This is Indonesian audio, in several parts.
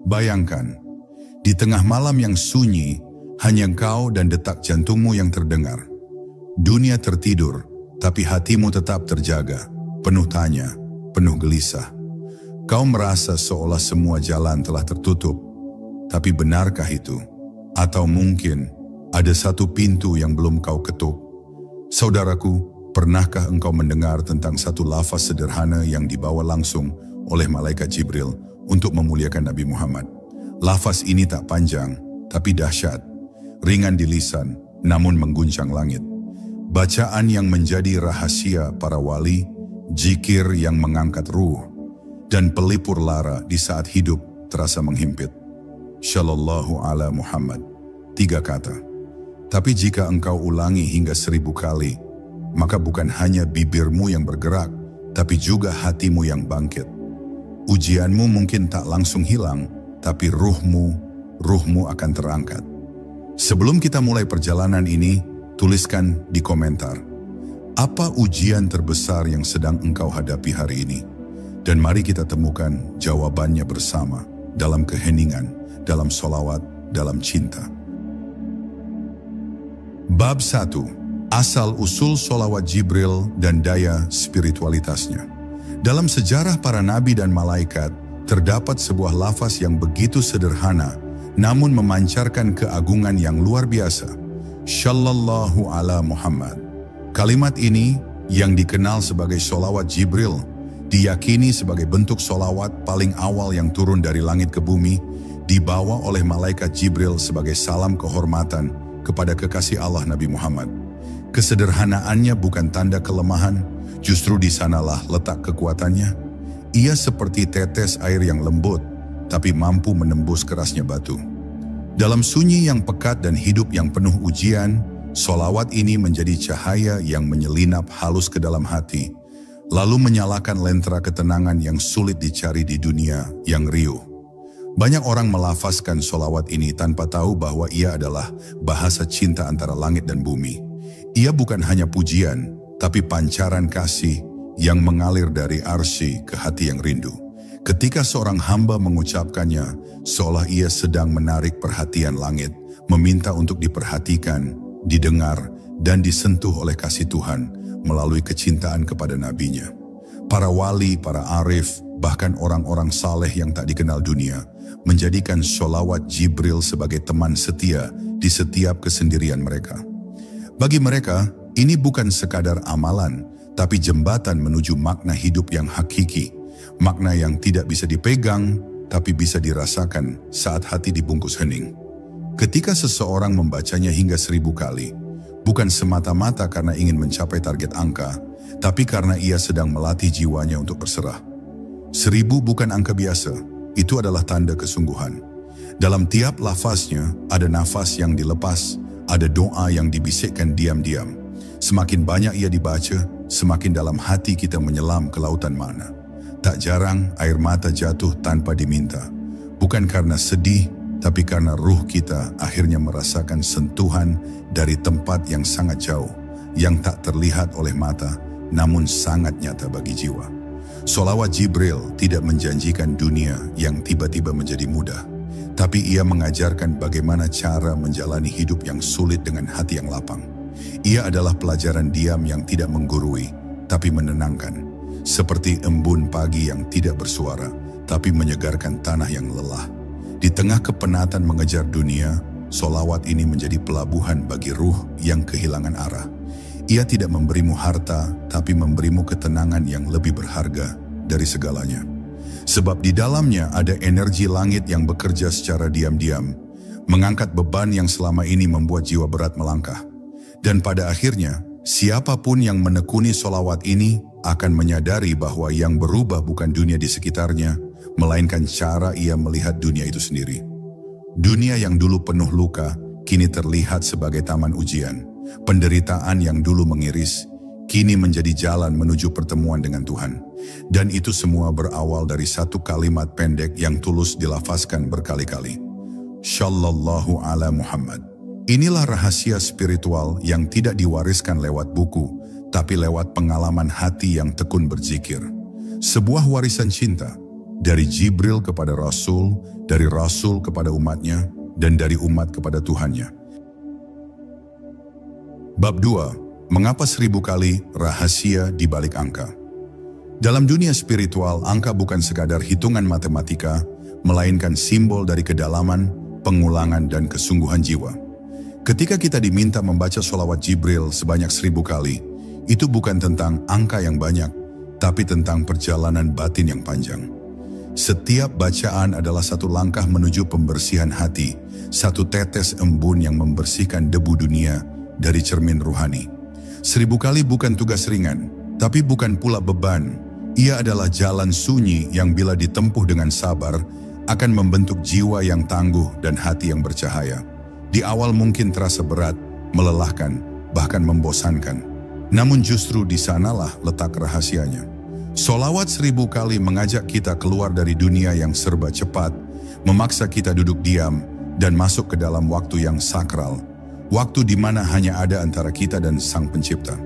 Bayangkan, di tengah malam yang sunyi, hanya engkau dan detak jantungmu yang terdengar. Dunia tertidur, tapi hatimu tetap terjaga, penuh tanya, penuh gelisah. Kau merasa seolah semua jalan telah tertutup, tapi benarkah itu? Atau mungkin ada satu pintu yang belum kau ketuk? Saudaraku, pernahkah engkau mendengar tentang satu lafaz sederhana yang dibawa langsung oleh malaikat Jibril untuk memuliakan Nabi Muhammad? Lafaz ini tak panjang, tapi dahsyat, ringan di lisan, namun mengguncang langit. Bacaan yang menjadi rahasia para wali, zikir yang mengangkat ruh, dan pelipur lara di saat hidup terasa menghimpit. Shallallahu ala Muhammad. 3 kata. Tapi jika engkau ulangi hingga 1000 kali, maka bukan hanya bibirmu yang bergerak, tapi juga hatimu yang bangkit. Ujianmu mungkin tak langsung hilang, tapi ruhmu akan terangkat. Sebelum kita mulai perjalanan ini, tuliskan di komentar, apa ujian terbesar yang sedang engkau hadapi hari ini? Dan mari kita temukan jawabannya bersama, dalam keheningan, dalam sholawat, dalam cinta. Bab 1. Asal-usul sholawat Jibril dan daya spiritualitasnya. Dalam sejarah para nabi dan malaikat, terdapat sebuah lafaz yang begitu sederhana, namun memancarkan keagungan yang luar biasa. Shallallahu ala Muhammad. Kalimat ini, yang dikenal sebagai sholawat Jibril, diyakini sebagai bentuk sholawat paling awal yang turun dari langit ke bumi, dibawa oleh malaikat Jibril sebagai salam kehormatan kepada kekasih Allah Nabi Muhammad. Kesederhanaannya bukan tanda kelemahan, justru di sanalah letak kekuatannya. Ia seperti tetes air yang lembut, tapi mampu menembus kerasnya batu. Dalam sunyi yang pekat dan hidup yang penuh ujian, sholawat ini menjadi cahaya yang menyelinap halus ke dalam hati, lalu menyalakan lentera ketenangan yang sulit dicari di dunia yang riuh. Banyak orang melafazkan sholawat ini tanpa tahu bahwa ia adalah bahasa cinta antara langit dan bumi. Ia bukan hanya pujian, tapi pancaran kasih yang mengalir dari arsy ke hati yang rindu. Ketika seorang hamba mengucapkannya, seolah ia sedang menarik perhatian langit, meminta untuk diperhatikan, didengar, dan disentuh oleh kasih Tuhan melalui kecintaan kepada nabinya. Para wali, para arif, bahkan orang-orang saleh yang tak dikenal dunia, menjadikan sholawat Jibril sebagai teman setia di setiap kesendirian mereka. Bagi mereka, ini bukan sekadar amalan, tapi jembatan menuju makna hidup yang hakiki, makna yang tidak bisa dipegang, tapi bisa dirasakan saat hati dibungkus hening. Ketika seseorang membacanya hingga 1000 kali, bukan semata-mata karena ingin mencapai target angka, tapi karena ia sedang melatih jiwanya untuk berserah. 1000 bukan angka biasa, itu adalah tanda kesungguhan. Dalam tiap lafaznya ada nafas yang dilepas, ada doa yang dibisikkan diam-diam. Semakin banyak ia dibaca, semakin dalam hati kita menyelam ke lautan makna. Tak jarang air mata jatuh tanpa diminta. Bukan karena sedih, tapi karena ruh kita akhirnya merasakan sentuhan dari tempat yang sangat jauh, yang tak terlihat oleh mata, namun sangat nyata bagi jiwa. Sholawat Jibril tidak menjanjikan dunia yang tiba-tiba menjadi mudah, tapi ia mengajarkan bagaimana cara menjalani hidup yang sulit dengan hati yang lapang. Ia adalah pelajaran diam yang tidak menggurui, tapi menenangkan. Seperti embun pagi yang tidak bersuara, tapi menyegarkan tanah yang lelah. Di tengah kepenatan mengejar dunia, sholawat ini menjadi pelabuhan bagi ruh yang kehilangan arah. Ia tidak memberimu harta, tapi memberimu ketenangan yang lebih berharga dari segalanya. Sebab di dalamnya ada energi langit yang bekerja secara diam-diam, mengangkat beban yang selama ini membuat jiwa berat melangkah. Dan pada akhirnya, siapapun yang menekuni sholawat ini akan menyadari bahwa yang berubah bukan dunia di sekitarnya, melainkan cara ia melihat dunia itu sendiri. Dunia yang dulu penuh luka, kini terlihat sebagai taman ujian. Penderitaan yang dulu mengiris, kini menjadi jalan menuju pertemuan dengan Tuhan. Dan itu semua berawal dari satu kalimat pendek yang tulus dilafazkan berkali-kali. Shallallahu ala Muhammad. Inilah rahasia spiritual yang tidak diwariskan lewat buku, tapi lewat pengalaman hati yang tekun berzikir. Sebuah warisan cinta, dari Jibril kepada Rasul, dari Rasul kepada umatnya, dan dari umat kepada Tuhannya. Bab 2. Mengapa 1000 kali rahasia di balik angka? Dalam dunia spiritual, angka bukan sekadar hitungan matematika, melainkan simbol dari kedalaman, pengulangan, dan kesungguhan jiwa. Ketika kita diminta membaca sholawat Jibril sebanyak 1000 kali, itu bukan tentang angka yang banyak, tapi tentang perjalanan batin yang panjang. Setiap bacaan adalah satu langkah menuju pembersihan hati, satu tetes embun yang membersihkan debu dunia dari cermin ruhani. 1000 kali bukan tugas ringan, tapi bukan pula beban. Ia adalah jalan sunyi yang bila ditempuh dengan sabar, akan membentuk jiwa yang tangguh dan hati yang bercahaya. Di awal mungkin terasa berat, melelahkan, bahkan membosankan. Namun justru di sanalah letak rahasianya. Sholawat 1000 kali mengajak kita keluar dari dunia yang serba cepat, memaksa kita duduk diam, dan masuk ke dalam waktu yang sakral. Waktu di mana hanya ada antara kita dan Sang Pencipta.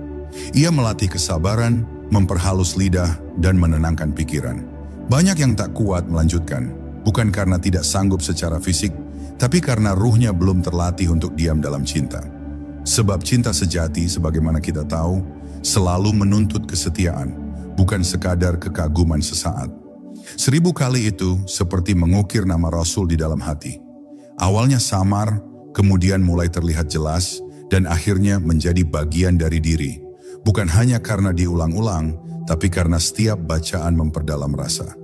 Ia melatih kesabaran, memperhalus lidah, dan menenangkan pikiran. Banyak yang tak kuat melanjutkan, bukan karena tidak sanggup secara fisik, tapi karena ruhnya belum terlatih untuk diam dalam cinta. Sebab cinta sejati, sebagaimana kita tahu, selalu menuntut kesetiaan, bukan sekadar kekaguman sesaat. 1000 kali itu seperti mengukir nama Rasul di dalam hati. Awalnya samar, kemudian mulai terlihat jelas, dan akhirnya menjadi bagian dari diri. Bukan hanya karena diulang-ulang, tapi karena setiap bacaan memperdalam rasa.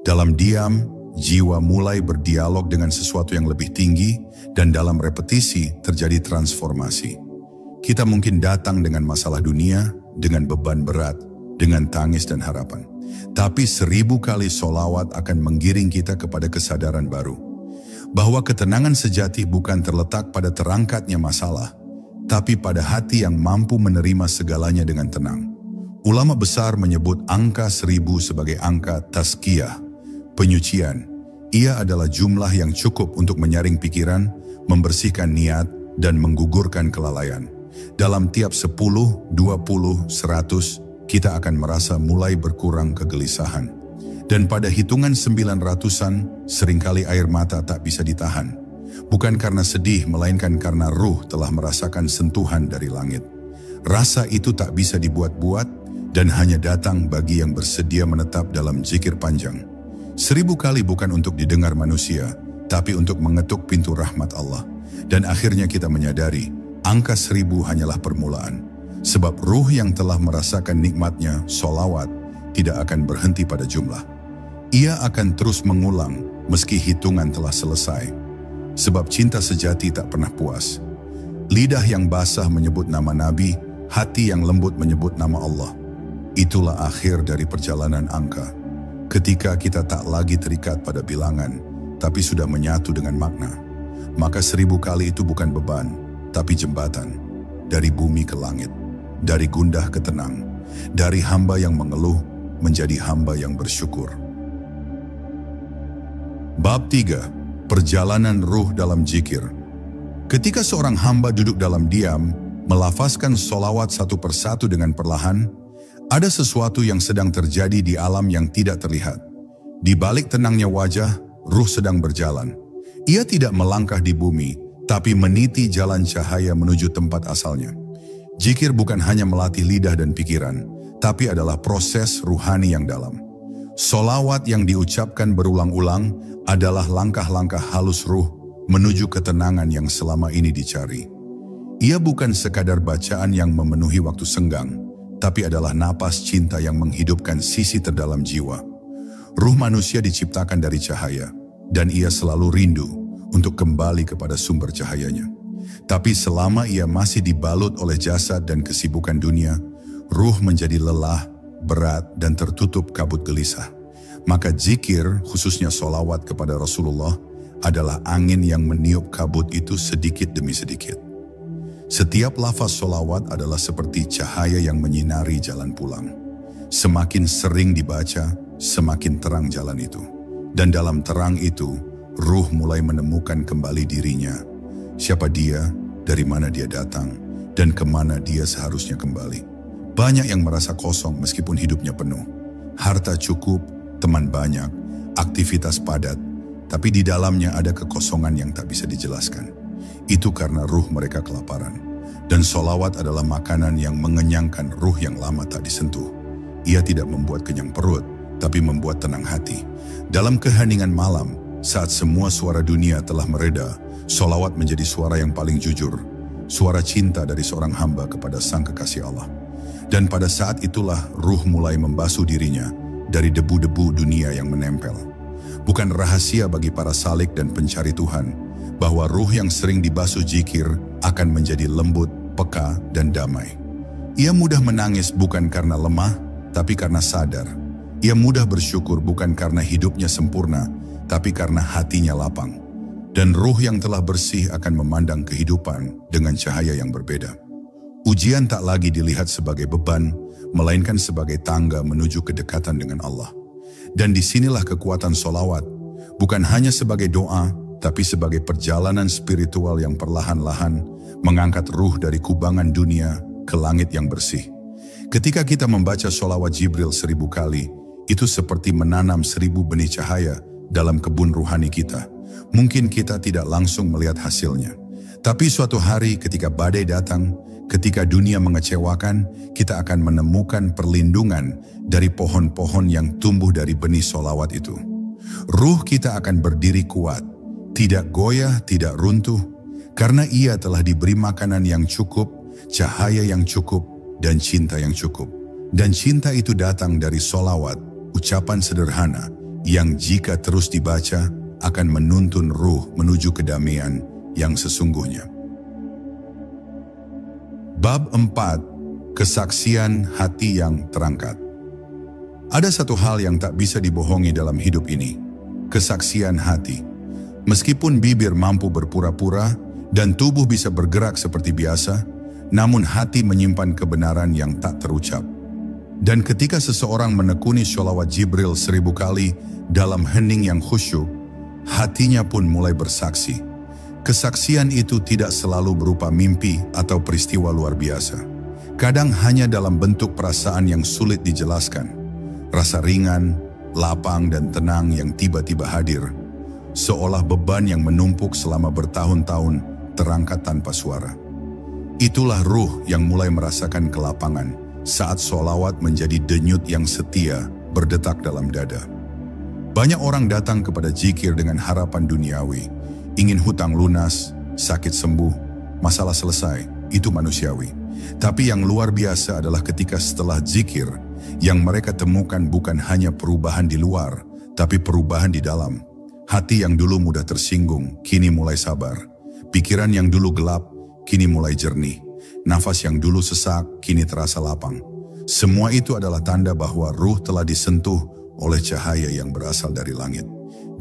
Dalam diam, jiwa mulai berdialog dengan sesuatu yang lebih tinggi, dan dalam repetisi terjadi transformasi. Kita mungkin datang dengan masalah dunia, dengan beban berat, dengan tangis dan harapan. Tapi 1000 kali sholawat akan menggiring kita kepada kesadaran baru. Bahwa ketenangan sejati bukan terletak pada terangkatnya masalah, tapi pada hati yang mampu menerima segalanya dengan tenang. Ulama besar menyebut angka 1000 sebagai angka tazkiyah, penyucian. Ia adalah jumlah yang cukup untuk menyaring pikiran, membersihkan niat, dan menggugurkan kelalaian. Dalam tiap 10, 20, 100, kita akan merasa mulai berkurang kegelisahan. Dan pada hitungan 900-an, seringkali air mata tak bisa ditahan. Bukan karena sedih, melainkan karena ruh telah merasakan sentuhan dari langit. Rasa itu tak bisa dibuat-buat dan hanya datang bagi yang bersedia menetap dalam zikir panjang. 1000 kali bukan untuk didengar manusia, tapi untuk mengetuk pintu rahmat Allah. Dan akhirnya kita menyadari, angka 1000 hanyalah permulaan. Sebab ruh yang telah merasakan nikmatnya, sholawat, tidak akan berhenti pada jumlah. Ia akan terus mengulang meski hitungan telah selesai. Sebab cinta sejati tak pernah puas. Lidah yang basah menyebut nama Nabi, hati yang lembut menyebut nama Allah. Itulah akhir dari perjalanan angka. Ketika kita tak lagi terikat pada bilangan, tapi sudah menyatu dengan makna. Maka 1000 kali itu bukan beban, tapi jembatan. Dari bumi ke langit, dari gundah ke tenang, dari hamba yang mengeluh menjadi hamba yang bersyukur. Bab 3. Perjalanan ruh dalam zikir. Ketika seorang hamba duduk dalam diam, melafazkan sholawat satu persatu dengan perlahan, ada sesuatu yang sedang terjadi di alam yang tidak terlihat. Di balik tenangnya wajah, ruh sedang berjalan. Ia tidak melangkah di bumi, tapi meniti jalan cahaya menuju tempat asalnya. Zikir bukan hanya melatih lidah dan pikiran, tapi adalah proses ruhani yang dalam. Sholawat yang diucapkan berulang-ulang adalah langkah-langkah halus ruh menuju ketenangan yang selama ini dicari. Ia bukan sekadar bacaan yang memenuhi waktu senggang, tapi adalah napas cinta yang menghidupkan sisi terdalam jiwa. Ruh manusia diciptakan dari cahaya, dan ia selalu rindu untuk kembali kepada sumber cahayanya. Tapi selama ia masih dibalut oleh jasad dan kesibukan dunia, ruh menjadi lelah, berat, dan tertutup kabut gelisah. Maka zikir, khususnya sholawat kepada Rasulullah, adalah angin yang meniup kabut itu sedikit demi sedikit. Setiap lafaz sholawat adalah seperti cahaya yang menyinari jalan pulang. Semakin sering dibaca, semakin terang jalan itu. Dan dalam terang itu, ruh mulai menemukan kembali dirinya. Siapa dia, dari mana dia datang, dan kemana dia seharusnya kembali. Banyak yang merasa kosong meskipun hidupnya penuh. Harta cukup, teman banyak, aktivitas padat, tapi di dalamnya ada kekosongan yang tak bisa dijelaskan. Itu karena ruh mereka kelaparan. Dan sholawat adalah makanan yang mengenyangkan ruh yang lama tak disentuh. Ia tidak membuat kenyang perut, tapi membuat tenang hati. Dalam keheningan malam, saat semua suara dunia telah mereda, sholawat menjadi suara yang paling jujur. Suara cinta dari seorang hamba kepada Sang Kekasih Allah. Dan pada saat itulah ruh mulai membasuh dirinya dari debu-debu dunia yang menempel. Bukan rahasia bagi para salik dan pencari Tuhan, bahwa ruh yang sering dibasuh zikir akan menjadi lembut, peka, dan damai. Ia mudah menangis bukan karena lemah, tapi karena sadar. Ia mudah bersyukur bukan karena hidupnya sempurna, tapi karena hatinya lapang. Dan ruh yang telah bersih akan memandang kehidupan dengan cahaya yang berbeda. Ujian tak lagi dilihat sebagai beban, melainkan sebagai tangga menuju kedekatan dengan Allah. Dan disinilah kekuatan sholawat, bukan hanya sebagai doa, tapi sebagai perjalanan spiritual yang perlahan-lahan mengangkat ruh dari kubangan dunia ke langit yang bersih. Ketika kita membaca sholawat Jibril 1000 kali, itu seperti menanam 1000 benih cahaya dalam kebun ruhani kita. Mungkin kita tidak langsung melihat hasilnya. Tapi suatu hari ketika badai datang, ketika dunia mengecewakan, kita akan menemukan perlindungan dari pohon-pohon yang tumbuh dari benih sholawat itu. Ruh kita akan berdiri kuat, tidak goyah, tidak runtuh, karena ia telah diberi makanan yang cukup, cahaya yang cukup, dan cinta yang cukup. Dan cinta itu datang dari sholawat, ucapan sederhana, yang jika terus dibaca, akan menuntun ruh menuju kedamaian yang sesungguhnya. Bab 4. Kesaksian hati yang terangkat. Ada satu hal yang tak bisa dibohongi dalam hidup ini, kesaksian hati. Meskipun bibir mampu berpura-pura dan tubuh bisa bergerak seperti biasa, namun hati menyimpan kebenaran yang tak terucap. Dan ketika seseorang menekuni sholawat Jibril 1000 kali dalam hening yang khusyuk, hatinya pun mulai bersaksi. Kesaksian itu tidak selalu berupa mimpi atau peristiwa luar biasa. Kadang hanya dalam bentuk perasaan yang sulit dijelaskan. Rasa ringan, lapang dan tenang yang tiba-tiba hadir. Seolah beban yang menumpuk selama bertahun-tahun terangkat tanpa suara. Itulah ruh yang mulai merasakan kelapangan saat sholawat menjadi denyut yang setia berdetak dalam dada. Banyak orang datang kepada zikir dengan harapan duniawi, ingin hutang lunas, sakit sembuh, masalah selesai, itu manusiawi. Tapi yang luar biasa adalah ketika setelah zikir, yang mereka temukan bukan hanya perubahan di luar, tapi perubahan di dalam. Hati yang dulu mudah tersinggung, kini mulai sabar. Pikiran yang dulu gelap, kini mulai jernih. Nafas yang dulu sesak, kini terasa lapang. Semua itu adalah tanda bahwa ruh telah disentuh oleh cahaya yang berasal dari langit.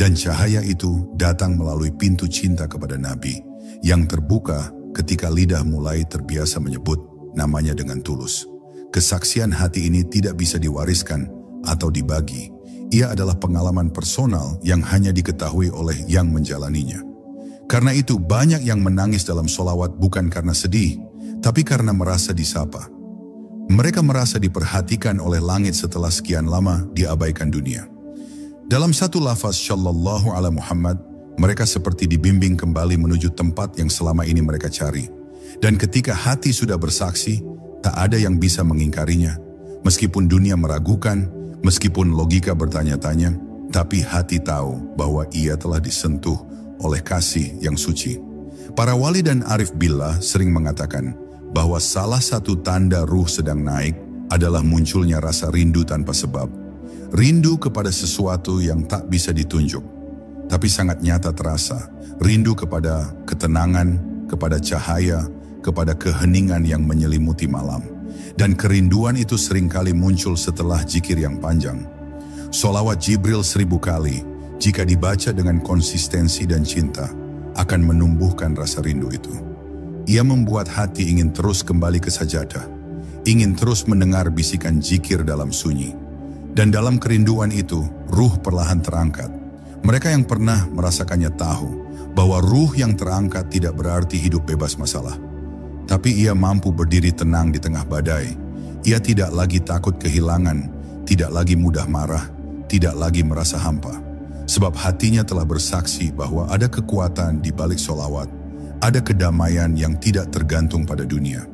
Dan cahaya itu datang melalui pintu cinta kepada Nabi, yang terbuka ketika lidah mulai terbiasa menyebut namanya dengan tulus. Kesaksian hati ini tidak bisa diwariskan atau dibagi. Ia adalah pengalaman personal yang hanya diketahui oleh yang menjalaninya. Karena itu banyak yang menangis dalam sholawat bukan karena sedih, tapi karena merasa disapa. Mereka merasa diperhatikan oleh langit setelah sekian lama diabaikan dunia. Dalam satu lafaz Shallallahu Alaihi Muhammad, mereka seperti dibimbing kembali menuju tempat yang selama ini mereka cari. Dan ketika hati sudah bersaksi, tak ada yang bisa mengingkarinya. Meskipun dunia meragukan, meskipun logika bertanya-tanya, tapi hati tahu bahwa ia telah disentuh oleh kasih yang suci. Para wali dan arif billah sering mengatakan bahwa salah satu tanda ruh sedang naik adalah munculnya rasa rindu tanpa sebab. Rindu kepada sesuatu yang tak bisa ditunjuk, tapi sangat nyata terasa. Rindu kepada ketenangan, kepada cahaya, kepada keheningan yang menyelimuti malam. Dan kerinduan itu seringkali muncul setelah zikir yang panjang. Sholawat Jibril 1000 kali, jika dibaca dengan konsistensi dan cinta, akan menumbuhkan rasa rindu itu. Ia membuat hati ingin terus kembali ke sajadah, ingin terus mendengar bisikan zikir dalam sunyi. Dan dalam kerinduan itu, ruh perlahan terangkat. Mereka yang pernah merasakannya tahu bahwa ruh yang terangkat tidak berarti hidup bebas masalah. Tapi ia mampu berdiri tenang di tengah badai. Ia tidak lagi takut kehilangan, tidak lagi mudah marah, tidak lagi merasa hampa. Sebab hatinya telah bersaksi bahwa ada kekuatan di balik solawat, ada kedamaian yang tidak tergantung pada dunia.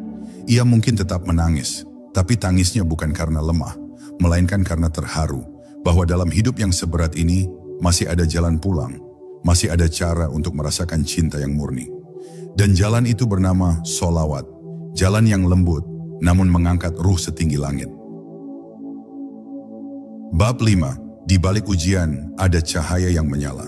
Ia mungkin tetap menangis, tapi tangisnya bukan karena lemah, melainkan karena terharu bahwa dalam hidup yang seberat ini masih ada jalan pulang, masih ada cara untuk merasakan cinta yang murni. Dan jalan itu bernama solawat, jalan yang lembut namun mengangkat ruh setinggi langit. Bab 5. Di balik ujian ada cahaya yang menyala.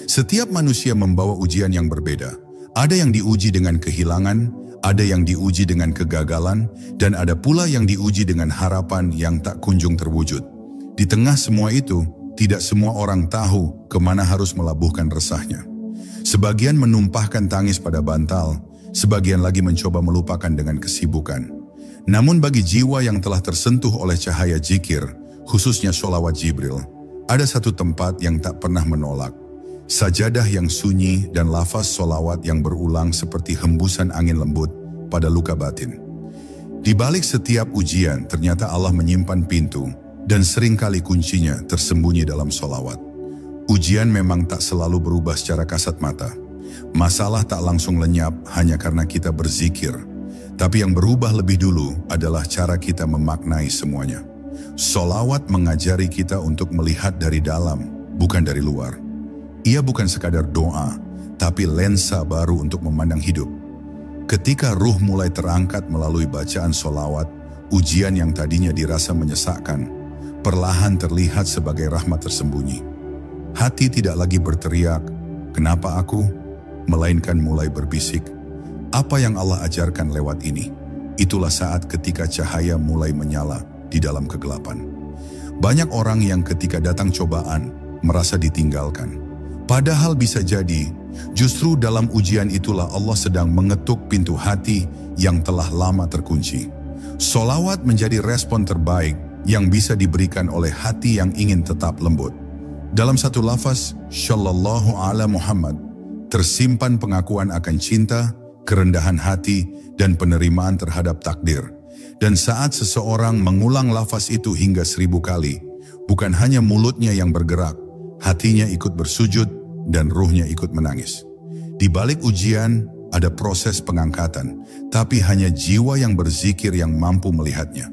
Setiap manusia membawa ujian yang berbeda. Ada yang diuji dengan kehilangan, ada yang diuji dengan kegagalan, dan ada pula yang diuji dengan harapan yang tak kunjung terwujud. Di tengah semua itu, tidak semua orang tahu kemana harus melabuhkan resahnya. Sebagian menumpahkan tangis pada bantal, sebagian lagi mencoba melupakan dengan kesibukan. Namun bagi jiwa yang telah tersentuh oleh cahaya zikir, khususnya sholawat Jibril, ada satu tempat yang tak pernah menolak. Sajadah yang sunyi dan lafaz sholawat yang berulang seperti hembusan angin lembut pada luka batin. Di balik setiap ujian, ternyata Allah menyimpan pintu dan seringkali kuncinya tersembunyi dalam sholawat. Ujian memang tak selalu berubah secara kasat mata. Masalah tak langsung lenyap hanya karena kita berzikir. Tapi yang berubah lebih dulu adalah cara kita memaknai semuanya. Sholawat mengajari kita untuk melihat dari dalam, bukan dari luar. Ia bukan sekadar doa, tapi lensa baru untuk memandang hidup. Ketika ruh mulai terangkat melalui bacaan sholawat, ujian yang tadinya dirasa menyesakkan, perlahan terlihat sebagai rahmat tersembunyi. Hati tidak lagi berteriak, "Kenapa aku?" melainkan mulai berbisik, "Apa yang Allah ajarkan lewat ini?" Itulah saat ketika cahaya mulai menyala di dalam kegelapan. Banyak orang yang ketika datang cobaan merasa ditinggalkan. Padahal bisa jadi, justru dalam ujian itulah Allah sedang mengetuk pintu hati yang telah lama terkunci. Sholawat menjadi respon terbaik yang bisa diberikan oleh hati yang ingin tetap lembut. Dalam satu lafaz, Shallallahu ala Muhammad, tersimpan pengakuan akan cinta, kerendahan hati, dan penerimaan terhadap takdir. Dan saat seseorang mengulang lafaz itu hingga 1000 kali, bukan hanya mulutnya yang bergerak, hatinya ikut bersujud, dan ruhnya ikut menangis. Di balik ujian ada proses pengangkatan, tapi hanya jiwa yang berzikir yang mampu melihatnya.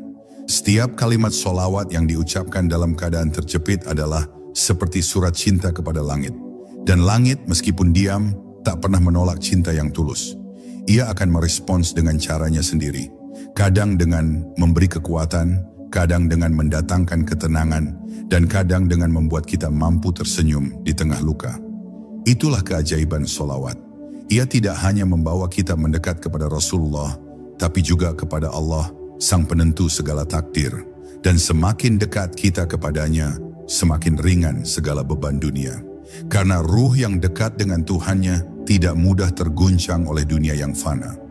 Setiap kalimat sholawat yang diucapkan dalam keadaan terjepit adalah seperti surat cinta kepada langit. Dan langit meskipun diam, tak pernah menolak cinta yang tulus. Ia akan merespons dengan caranya sendiri. Kadang dengan memberi kekuatan, kadang dengan mendatangkan ketenangan, dan kadang dengan membuat kita mampu tersenyum di tengah luka. Itulah keajaiban sholawat. Ia tidak hanya membawa kita mendekat kepada Rasulullah, tapi juga kepada Allah, Sang Penentu segala takdir. Dan semakin dekat kita kepadanya, semakin ringan segala beban dunia. Karena ruh yang dekat dengan Tuhannya tidak mudah terguncang oleh dunia yang fana.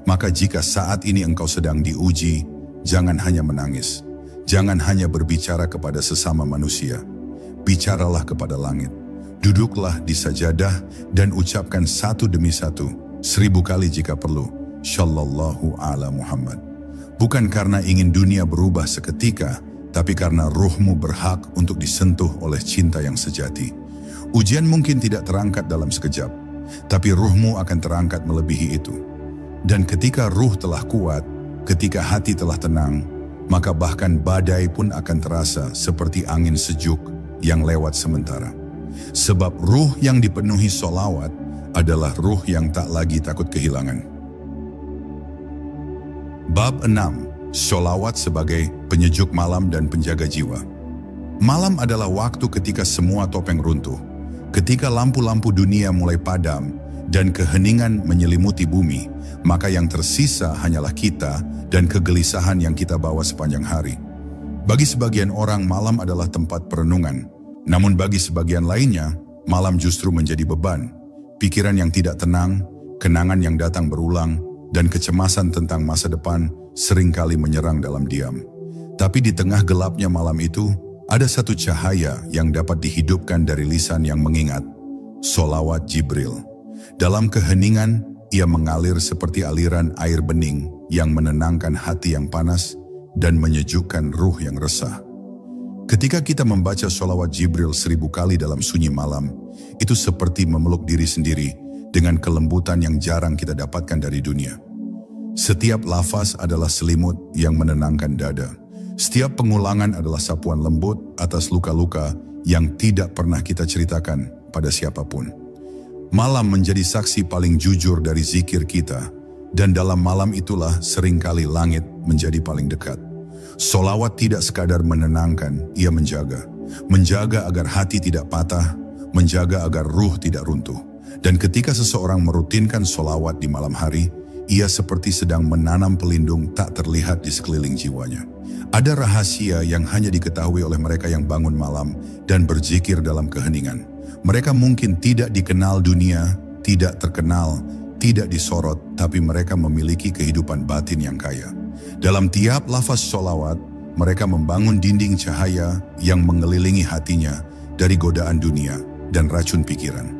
Maka jika saat ini engkau sedang diuji, jangan hanya menangis. Jangan hanya berbicara kepada sesama manusia. Bicaralah kepada langit. Duduklah di sajadah dan ucapkan satu demi satu, 1000 kali jika perlu, Shallallahu ala Muhammad. Bukan karena ingin dunia berubah seketika, tapi karena ruhmu berhak untuk disentuh oleh cinta yang sejati. Ujian mungkin tidak terangkat dalam sekejap, tapi ruhmu akan terangkat melebihi itu. Dan ketika ruh telah kuat, ketika hati telah tenang, maka bahkan badai pun akan terasa seperti angin sejuk yang lewat sementara. Sebab ruh yang dipenuhi sholawat adalah ruh yang tak lagi takut kehilangan. Bab 6. Sholawat sebagai penyejuk malam dan penjaga jiwa. Malam adalah waktu ketika semua topeng runtuh, ketika lampu-lampu dunia mulai padam dan keheningan menyelimuti bumi, maka yang tersisa hanyalah kita dan kegelisahan yang kita bawa sepanjang hari. Bagi sebagian orang, malam adalah tempat perenungan. Namun bagi sebagian lainnya, malam justru menjadi beban. Pikiran yang tidak tenang, kenangan yang datang berulang, dan kecemasan tentang masa depan seringkali menyerang dalam diam. Tapi di tengah gelapnya malam itu, ada satu cahaya yang dapat dihidupkan dari lisan yang mengingat, sholawat Jibril. Dalam keheningan, ia mengalir seperti aliran air bening yang menenangkan hati yang panas dan menyejukkan ruh yang resah. Ketika kita membaca sholawat Jibril 1000 kali dalam sunyi malam, itu seperti memeluk diri sendiri dengan kelembutan yang jarang kita dapatkan dari dunia. Setiap lafaz adalah selimut yang menenangkan dada. Setiap pengulangan adalah sapuan lembut atas luka-luka yang tidak pernah kita ceritakan pada siapapun. Malam menjadi saksi paling jujur dari zikir kita, dan dalam malam itulah seringkali langit menjadi paling dekat. Sholawat tidak sekadar menenangkan, ia menjaga. Menjaga agar hati tidak patah, menjaga agar ruh tidak runtuh. Dan ketika seseorang merutinkan sholawat di malam hari, ia seperti sedang menanam pelindung tak terlihat di sekeliling jiwanya. Ada rahasia yang hanya diketahui oleh mereka yang bangun malam dan berzikir dalam keheningan. Mereka mungkin tidak dikenal dunia, tidak terkenal, tidak disorot, tapi mereka memiliki kehidupan batin yang kaya. Dalam tiap lafaz sholawat, mereka membangun dinding cahaya yang mengelilingi hatinya dari godaan dunia dan racun pikiran.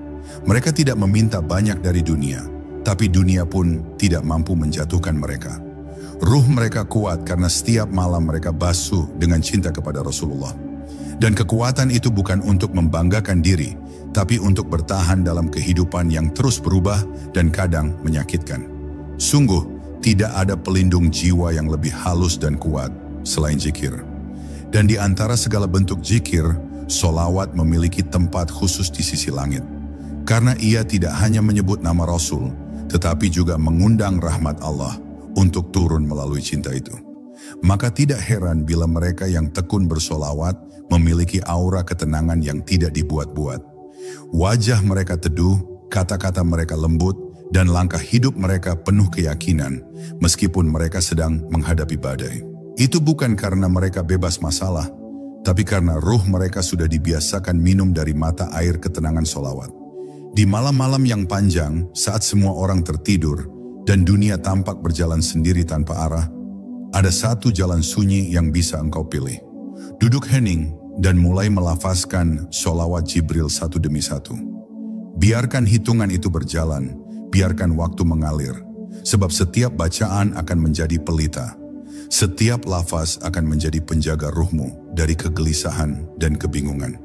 Mereka tidak meminta banyak dari dunia, tapi dunia pun tidak mampu menjatuhkan mereka. Ruh mereka kuat karena setiap malam mereka basuh dengan cinta kepada Rasulullah. Dan kekuatan itu bukan untuk membanggakan diri, tapi untuk bertahan dalam kehidupan yang terus berubah dan kadang menyakitkan. Sungguh, tidak ada pelindung jiwa yang lebih halus dan kuat selain zikir. Dan di antara segala bentuk zikir, sholawat memiliki tempat khusus di sisi langit. Karena ia tidak hanya menyebut nama Rasul, tetapi juga mengundang rahmat Allah untuk turun melalui cinta itu. Maka tidak heran bila mereka yang tekun bersolawat memiliki aura ketenangan yang tidak dibuat-buat. Wajah mereka teduh, kata-kata mereka lembut, dan langkah hidup mereka penuh keyakinan meskipun mereka sedang menghadapi badai. Itu bukan karena mereka bebas masalah, tapi karena ruh mereka sudah dibiasakan minum dari mata air ketenangan solawat. Di malam-malam yang panjang, saat semua orang tertidur dan dunia tampak berjalan sendiri tanpa arah, ada satu jalan sunyi yang bisa engkau pilih. Duduk hening dan mulai melafazkan sholawat Jibril satu demi satu. Biarkan hitungan itu berjalan, biarkan waktu mengalir, sebab setiap bacaan akan menjadi pelita. Setiap lafaz akan menjadi penjaga ruhmu dari kegelisahan dan kebingungan.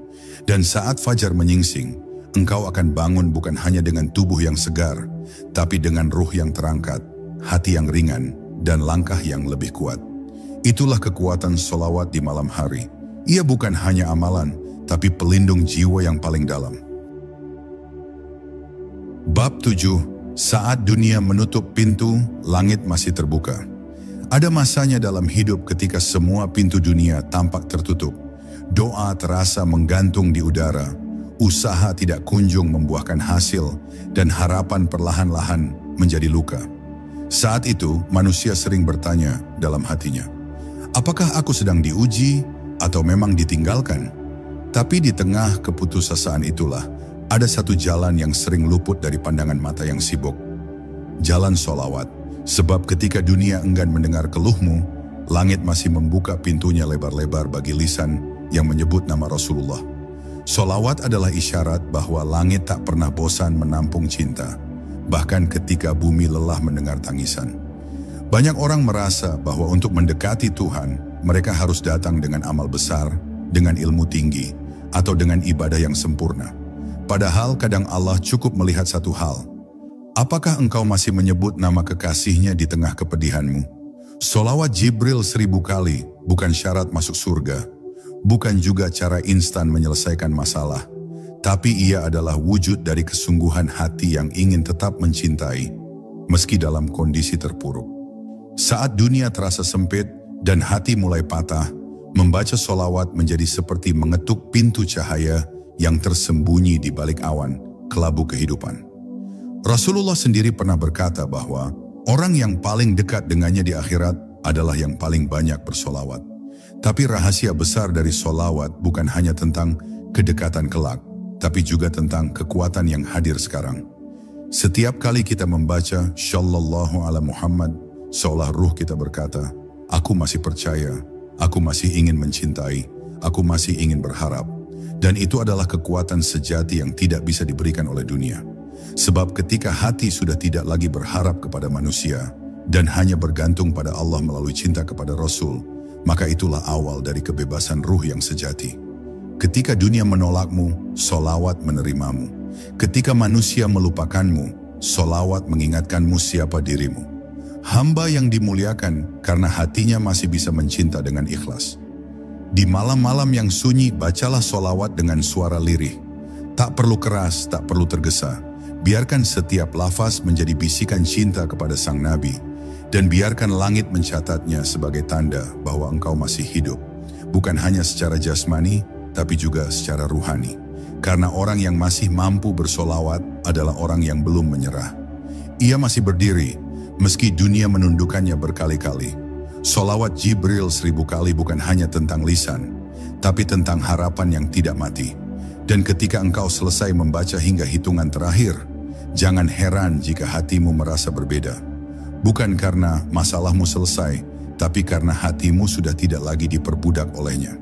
Dan saat fajar menyingsing, engkau akan bangun bukan hanya dengan tubuh yang segar, tapi dengan ruh yang terangkat, hati yang ringan, dan langkah yang lebih kuat. Itulah kekuatan sholawat di malam hari. Ia bukan hanya amalan, tapi pelindung jiwa yang paling dalam. Bab 7. Saat dunia menutup pintu, langit masih terbuka. Ada masanya dalam hidup ketika semua pintu dunia tampak tertutup. Doa terasa menggantung di udara, usaha tidak kunjung membuahkan hasil, dan harapan perlahan-lahan menjadi luka. Saat itu, manusia sering bertanya dalam hatinya, apakah aku sedang diuji atau memang ditinggalkan? Tapi di tengah keputusasaan itulah, ada satu jalan yang sering luput dari pandangan mata yang sibuk. Jalan sholawat. Sebab ketika dunia enggan mendengar keluhmu, langit masih membuka pintunya lebar-lebar bagi lisan yang menyebut nama Rasulullah. Sholawat adalah isyarat bahwa langit tak pernah bosan menampung cinta, bahkan ketika bumi lelah mendengar tangisan. Banyak orang merasa bahwa untuk mendekati Tuhan, mereka harus datang dengan amal besar, dengan ilmu tinggi, atau dengan ibadah yang sempurna. Padahal kadang Allah cukup melihat satu hal. Apakah engkau masih menyebut nama kekasihnya di tengah kepedihanmu? Sholawat Jibril 1000 kali bukan syarat masuk surga, bukan juga cara instan menyelesaikan masalah, tapi ia adalah wujud dari kesungguhan hati yang ingin tetap mencintai, meski dalam kondisi terpuruk. Saat dunia terasa sempit dan hati mulai patah, membaca sholawat menjadi seperti mengetuk pintu cahaya yang tersembunyi di balik awan kelabu kehidupan. Rasulullah sendiri pernah berkata bahwa orang yang paling dekat dengannya di akhirat adalah yang paling banyak bersolawat. Tapi rahasia besar dari solawat bukan hanya tentang kedekatan kelak, tapi juga tentang kekuatan yang hadir sekarang. Setiap kali kita membaca Shallallahu ala Muhammad, seolah ruh kita berkata, aku masih percaya, aku masih ingin mencintai, aku masih ingin berharap. Dan itu adalah kekuatan sejati yang tidak bisa diberikan oleh dunia. Sebab ketika hati sudah tidak lagi berharap kepada manusia dan hanya bergantung pada Allah melalui cinta kepada Rasul, maka itulah awal dari kebebasan ruh yang sejati. Ketika dunia menolakmu, sholawat menerimamu. Ketika manusia melupakanmu, sholawat mengingatkanmu siapa dirimu. Hamba yang dimuliakan karena hatinya masih bisa mencinta dengan ikhlas. Di malam-malam yang sunyi, bacalah sholawat dengan suara lirih. Tak perlu keras, tak perlu tergesa. Biarkan setiap lafaz menjadi bisikan cinta kepada sang Nabi. Dan biarkan langit mencatatnya sebagai tanda bahwa engkau masih hidup. Bukan hanya secara jasmani, tapi juga secara ruhani. Karena orang yang masih mampu bersolawat adalah orang yang belum menyerah. Ia masih berdiri, meski dunia menundukkannya berkali-kali. Solawat Jibril 1000 kali bukan hanya tentang lisan, tapi tentang harapan yang tidak mati. Dan ketika engkau selesai membaca hingga hitungan terakhir, jangan heran jika hatimu merasa berbeda. Bukan karena masalahmu selesai, tapi karena hatimu sudah tidak lagi diperbudak olehnya.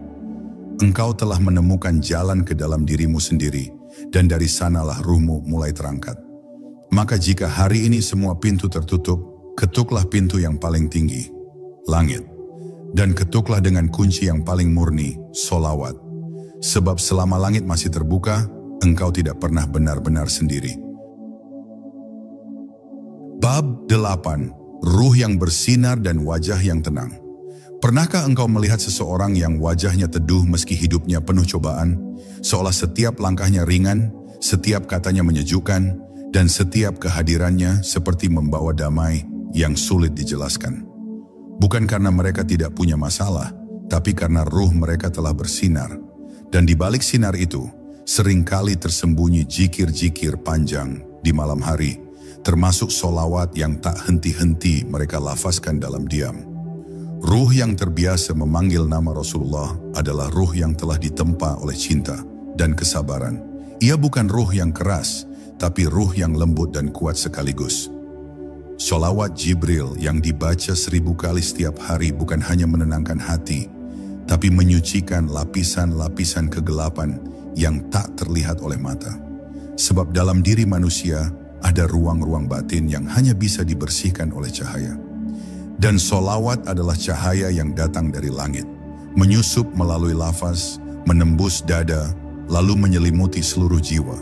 Engkau telah menemukan jalan ke dalam dirimu sendiri, dan dari sanalah ruhmu mulai terangkat. Maka jika hari ini semua pintu tertutup, ketuklah pintu yang paling tinggi, langit. Dan ketuklah dengan kunci yang paling murni, sholawat. Sebab selama langit masih terbuka, engkau tidak pernah benar-benar sendiri. Bab 8. Ruh yang bersinar dan wajah yang tenang. Pernahkah engkau melihat seseorang yang wajahnya teduh meski hidupnya penuh cobaan, seolah setiap langkahnya ringan, setiap katanya menyejukkan, dan setiap kehadirannya seperti membawa damai yang sulit dijelaskan? Bukan karena mereka tidak punya masalah, tapi karena ruh mereka telah bersinar. Dan di balik sinar itu, seringkali tersembunyi jikir-jikir panjang di malam hari, termasuk sholawat yang tak henti-henti mereka lafazkan dalam diam. Ruh yang terbiasa memanggil nama Rasulullah adalah ruh yang telah ditempa oleh cinta dan kesabaran. Ia bukan ruh yang keras, tapi ruh yang lembut dan kuat sekaligus. Sholawat Jibril yang dibaca 1000 kali setiap hari bukan hanya menenangkan hati, tapi menyucikan lapisan-lapisan kegelapan yang tak terlihat oleh mata. Sebab dalam diri manusia ada ruang-ruang batin yang hanya bisa dibersihkan oleh cahaya. Dan sholawat adalah cahaya yang datang dari langit, menyusup melalui lafaz, menembus dada, lalu menyelimuti seluruh jiwa.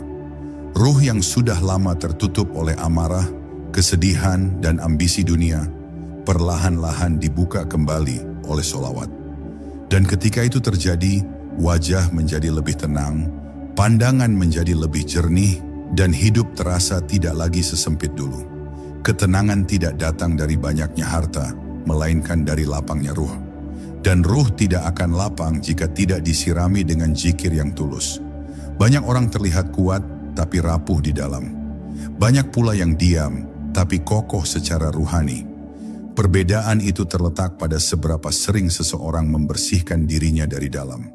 Ruh yang sudah lama tertutup oleh amarah, kesedihan, dan ambisi dunia, perlahan-lahan dibuka kembali oleh sholawat. Dan ketika itu terjadi, wajah menjadi lebih tenang, pandangan menjadi lebih jernih, dan hidup terasa tidak lagi sesempit dulu. Ketenangan tidak datang dari banyaknya harta, melainkan dari lapangnya ruh. Dan ruh tidak akan lapang jika tidak disirami dengan zikir yang tulus. Banyak orang terlihat kuat, tapi rapuh di dalam. Banyak pula yang diam, tapi kokoh secara ruhani. Perbedaan itu terletak pada seberapa sering seseorang membersihkan dirinya dari dalam.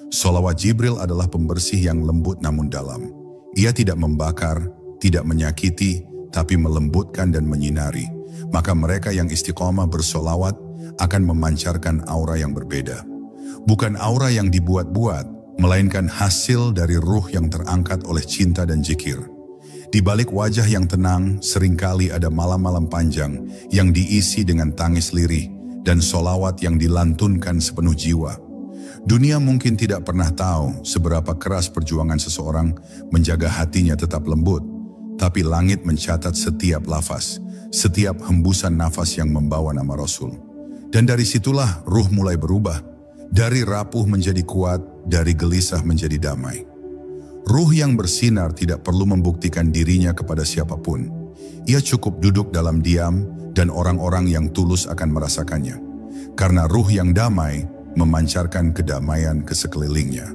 Sholawat Jibril adalah pembersih yang lembut namun dalam. Ia tidak membakar, tidak menyakiti, tapi melembutkan dan menyinari. Maka mereka yang istiqomah bersolawat akan memancarkan aura yang berbeda. Bukan aura yang dibuat-buat, melainkan hasil dari ruh yang terangkat oleh cinta dan zikir. Di balik wajah yang tenang, seringkali ada malam-malam panjang yang diisi dengan tangis lirih dan solawat yang dilantunkan sepenuh jiwa. Dunia mungkin tidak pernah tahu seberapa keras perjuangan seseorang menjaga hatinya tetap lembut, tapi langit mencatat setiap lafaz, setiap hembusan nafas yang membawa nama Rasul. Dan dari situlah ruh mulai berubah, dari rapuh menjadi kuat, dari gelisah menjadi damai. Ruh yang bersinar tidak perlu membuktikan dirinya kepada siapapun. Ia cukup duduk dalam diam dan orang-orang yang tulus akan merasakannya. Karena ruh yang damai memancarkan kedamaian ke sekelilingnya.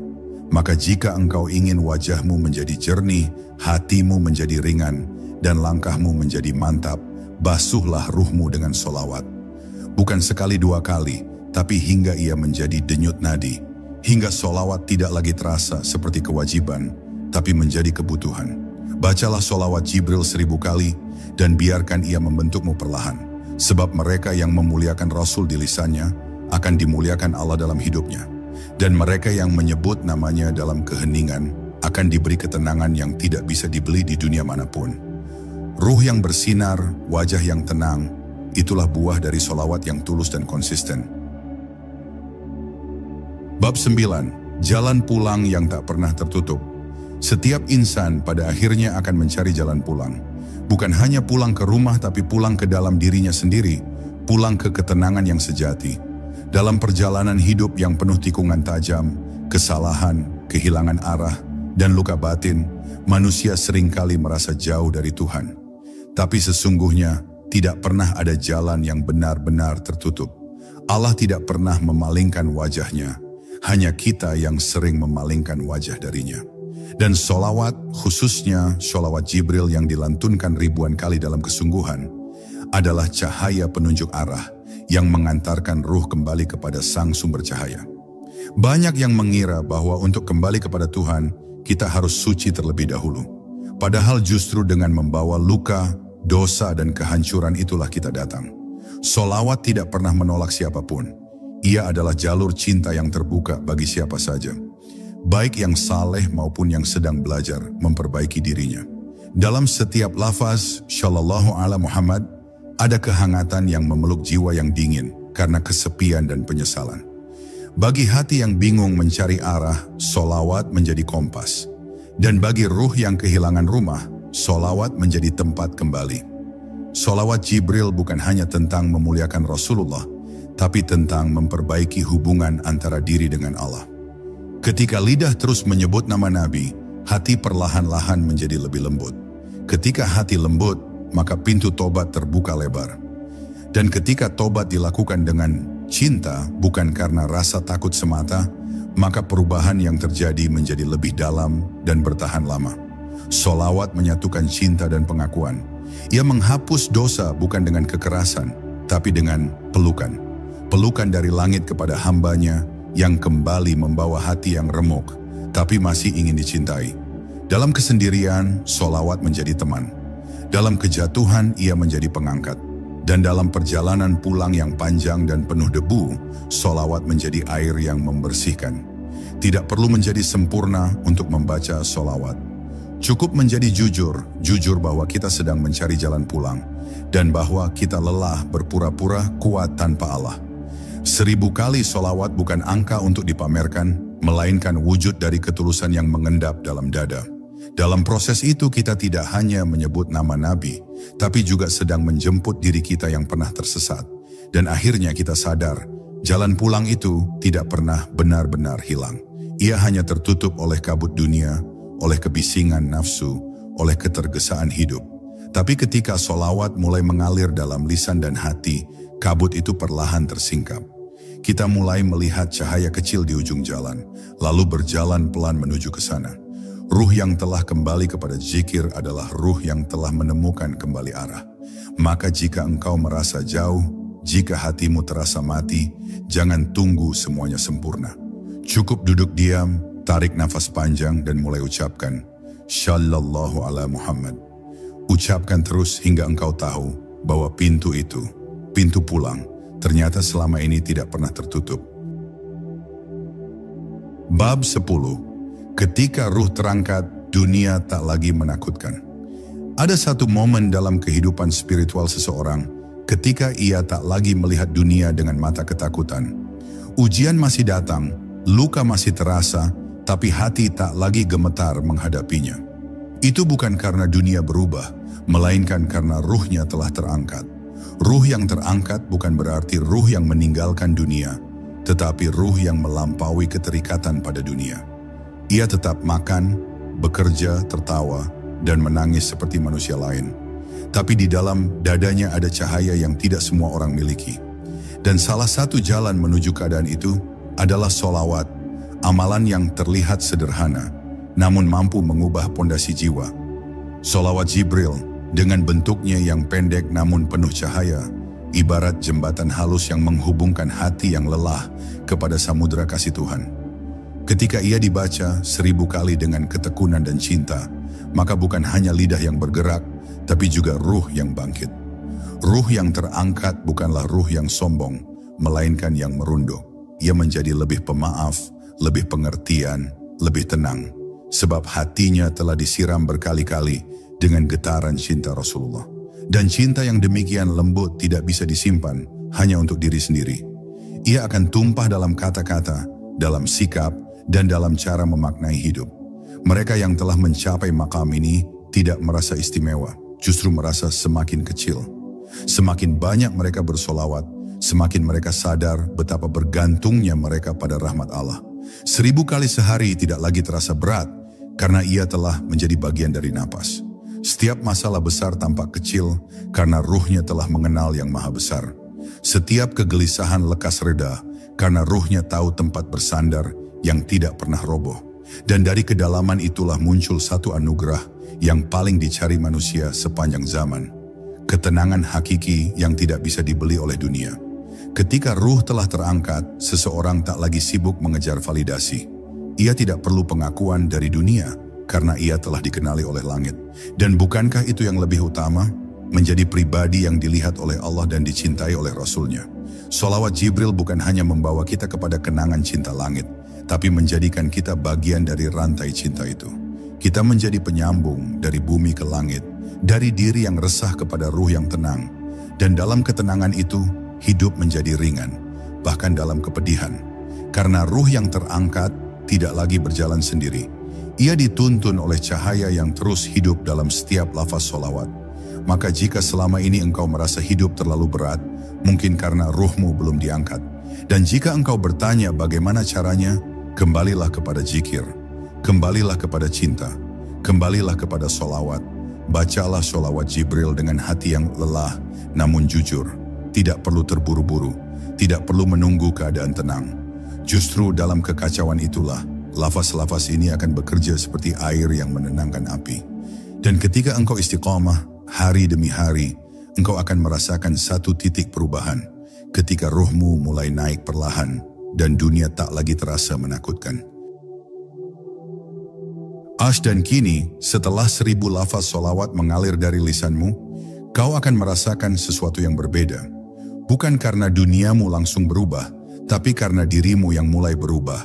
Maka jika engkau ingin wajahmu menjadi jernih, hatimu menjadi ringan, dan langkahmu menjadi mantap, basuhlah ruhmu dengan solawat. Bukan sekali dua kali, tapi hingga ia menjadi denyut nadi. Hingga solawat tidak lagi terasa seperti kewajiban, tapi menjadi kebutuhan. Bacalah solawat Jibril 1000 kali, dan biarkan ia membentukmu perlahan. Sebab mereka yang memuliakan Rasul di lisannya, akan dimuliakan Allah dalam hidupnya. Dan mereka yang menyebut namanya dalam keheningan, akan diberi ketenangan yang tidak bisa dibeli di dunia manapun. Ruh yang bersinar, wajah yang tenang, itulah buah dari solawat yang tulus dan konsisten. Bab 9. Jalan pulang yang tak pernah tertutup. Setiap insan pada akhirnya akan mencari jalan pulang. Bukan hanya pulang ke rumah tapi pulang ke dalam dirinya sendiri, pulang ke ketenangan yang sejati. Dalam perjalanan hidup yang penuh tikungan tajam, kesalahan, kehilangan arah, dan luka batin, manusia seringkali merasa jauh dari Tuhan. Tapi sesungguhnya tidak pernah ada jalan yang benar-benar tertutup. Allah tidak pernah memalingkan wajahnya, hanya kita yang sering memalingkan wajah darinya. Dan sholawat, khususnya sholawat Jibril yang dilantunkan ribuan kali dalam kesungguhan, adalah cahaya penunjuk arah yang mengantarkan ruh kembali kepada sang sumber cahaya. Banyak yang mengira bahwa untuk kembali kepada Tuhan, kita harus suci terlebih dahulu. Padahal justru dengan membawa luka, dosa, dan kehancuran itulah kita datang. Sholawat tidak pernah menolak siapapun. Ia adalah jalur cinta yang terbuka bagi siapa saja, baik yang saleh maupun yang sedang belajar memperbaiki dirinya. Dalam setiap lafaz Shallallahu ala Muhammad, ada kehangatan yang memeluk jiwa yang dingin karena kesepian dan penyesalan. Bagi hati yang bingung mencari arah, sholawat menjadi kompas. Dan bagi ruh yang kehilangan rumah, sholawat menjadi tempat kembali. Sholawat Jibril bukan hanya tentang memuliakan Rasulullah, tapi tentang memperbaiki hubungan antara diri dengan Allah. Ketika lidah terus menyebut nama Nabi, hati perlahan-lahan menjadi lebih lembut. Ketika hati lembut, maka pintu tobat terbuka lebar. Dan ketika tobat dilakukan dengan cinta, bukan karena rasa takut semata, maka perubahan yang terjadi menjadi lebih dalam dan bertahan lama. Sholawat menyatukan cinta dan pengakuan. Ia menghapus dosa bukan dengan kekerasan, tapi dengan pelukan. Pelukan dari langit kepada hambanya yang kembali membawa hati yang remuk, tapi masih ingin dicintai. Dalam kesendirian, sholawat menjadi teman. Dalam kejatuhan, ia menjadi pengangkat. Dan dalam perjalanan pulang yang panjang dan penuh debu, sholawat menjadi air yang membersihkan. Tidak perlu menjadi sempurna untuk membaca sholawat. Cukup menjadi jujur bahwa kita sedang mencari jalan pulang, dan bahwa kita lelah berpura-pura kuat tanpa Allah. 1000 kali sholawat bukan angka untuk dipamerkan, melainkan wujud dari ketulusan yang mengendap dalam dada. Dalam proses itu kita tidak hanya menyebut nama Nabi, tapi juga sedang menjemput diri kita yang pernah tersesat. Dan akhirnya kita sadar, jalan pulang itu tidak pernah benar-benar hilang. Ia hanya tertutup oleh kabut dunia, oleh kebisingan nafsu, oleh ketergesaan hidup. Tapi ketika sholawat mulai mengalir dalam lisan dan hati, kabut itu perlahan tersingkap. Kita mulai melihat cahaya kecil di ujung jalan, lalu berjalan pelan menuju ke sana. Ruh yang telah kembali kepada zikir adalah ruh yang telah menemukan kembali arah. Maka jika engkau merasa jauh, jika hatimu terasa mati, jangan tunggu semuanya sempurna. Cukup duduk diam, tarik nafas panjang dan mulai ucapkan, Shallallahu ala Muhammad. Ucapkan terus hingga engkau tahu bahwa pintu itu, pintu pulang, ternyata selama ini tidak pernah tertutup. Bab 10. Ketika ruh terangkat, dunia tak lagi menakutkan. Ada satu momen dalam kehidupan spiritual seseorang ketika ia tak lagi melihat dunia dengan mata ketakutan. Ujian masih datang, luka masih terasa, tapi hati tak lagi gemetar menghadapinya. Itu bukan karena dunia berubah, melainkan karena ruhnya telah terangkat. Ruh yang terangkat bukan berarti ruh yang meninggalkan dunia, tetapi ruh yang melampaui keterikatan pada dunia. Ia tetap makan, bekerja, tertawa, dan menangis seperti manusia lain. Tapi di dalam dadanya ada cahaya yang tidak semua orang miliki. Dan salah satu jalan menuju keadaan itu adalah sholawat, amalan yang terlihat sederhana, namun mampu mengubah pondasi jiwa. Sholawat Jibril, dengan bentuknya yang pendek namun penuh cahaya, ibarat jembatan halus yang menghubungkan hati yang lelah kepada samudera kasih Tuhan. Ketika ia dibaca 1000 kali dengan ketekunan dan cinta, maka bukan hanya lidah yang bergerak, tapi juga ruh yang bangkit. Ruh yang terangkat bukanlah ruh yang sombong, melainkan yang merunduk. Ia menjadi lebih pemaaf, lebih pengertian, lebih tenang, sebab hatinya telah disiram berkali-kali dengan getaran cinta Rasulullah. Dan cinta yang demikian lembut tidak bisa disimpan hanya untuk diri sendiri. Ia akan tumpah dalam kata-kata, dalam sikap, dan dalam cara memaknai hidup. Mereka yang telah mencapai makam ini tidak merasa istimewa, justru merasa semakin kecil. Semakin banyak mereka bersolawat, semakin mereka sadar betapa bergantungnya mereka pada rahmat Allah. 1000 kali sehari tidak lagi terasa berat, karena ia telah menjadi bagian dari napas. Setiap masalah besar tampak kecil, karena ruhnya telah mengenal yang maha besar. Setiap kegelisahan lekas reda, karena ruhnya tahu tempat bersandar yang tidak pernah roboh. Dan dari kedalaman itulah muncul satu anugerah yang paling dicari manusia sepanjang zaman. Ketenangan hakiki yang tidak bisa dibeli oleh dunia. Ketika ruh telah terangkat, seseorang tak lagi sibuk mengejar validasi. Ia tidak perlu pengakuan dari dunia, karena ia telah dikenali oleh langit. Dan bukankah itu yang lebih utama? Menjadi pribadi yang dilihat oleh Allah dan dicintai oleh Rasul-Nya. Sholawat Jibril bukan hanya membawa kita kepada kenangan cinta langit, tapi menjadikan kita bagian dari rantai cinta itu. Kita menjadi penyambung dari bumi ke langit, dari diri yang resah kepada ruh yang tenang. Dan dalam ketenangan itu, hidup menjadi ringan, bahkan dalam kepedihan. Karena ruh yang terangkat tidak lagi berjalan sendiri. Ia dituntun oleh cahaya yang terus hidup dalam setiap lafaz sholawat. Maka jika selama ini engkau merasa hidup terlalu berat, mungkin karena ruhmu belum diangkat. Dan jika engkau bertanya bagaimana caranya, kembalilah kepada zikir, kembalilah kepada cinta, kembalilah kepada sholawat. Bacalah sholawat Jibril dengan hati yang lelah, namun jujur. Tidak perlu terburu-buru, tidak perlu menunggu keadaan tenang. Justru dalam kekacauan itulah, lafaz-lafaz ini akan bekerja seperti air yang menenangkan api. Dan ketika engkau istiqamah, hari demi hari, engkau akan merasakan satu titik perubahan. Ketika ruhmu mulai naik perlahan, dan dunia tak lagi terasa menakutkan. Dan kini, setelah 1000 lafaz sholawat mengalir dari lisanmu, kau akan merasakan sesuatu yang berbeda. Bukan karena duniamu langsung berubah, tapi karena dirimu yang mulai berubah.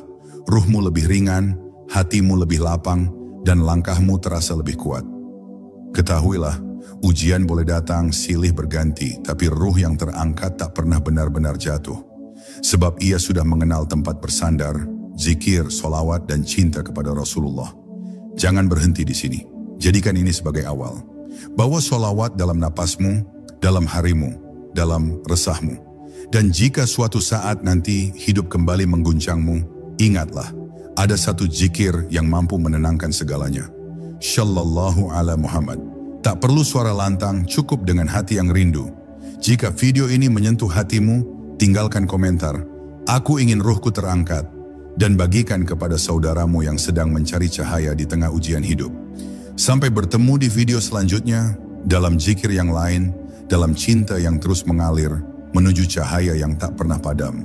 Ruhmu lebih ringan, hatimu lebih lapang, dan langkahmu terasa lebih kuat. Ketahuilah, ujian boleh datang, silih berganti, tapi ruh yang terangkat tak pernah benar-benar jatuh. Sebab ia sudah mengenal tempat bersandar, zikir, sholawat, dan cinta kepada Rasulullah. Jangan berhenti di sini. Jadikan ini sebagai awal. Bawa sholawat dalam napasmu, dalam harimu, dalam resahmu. Dan jika suatu saat nanti hidup kembali mengguncangmu, ingatlah, ada satu zikir yang mampu menenangkan segalanya. Shallallahu ala Muhammad. Tak perlu suara lantang, cukup dengan hati yang rindu. Jika video ini menyentuh hatimu, tinggalkan komentar, "Aku ingin ruhku terangkat," dan bagikan kepada saudaramu yang sedang mencari cahaya di tengah ujian hidup. Sampai bertemu di video selanjutnya, dalam zikir yang lain, dalam cinta yang terus mengalir, menuju cahaya yang tak pernah padam.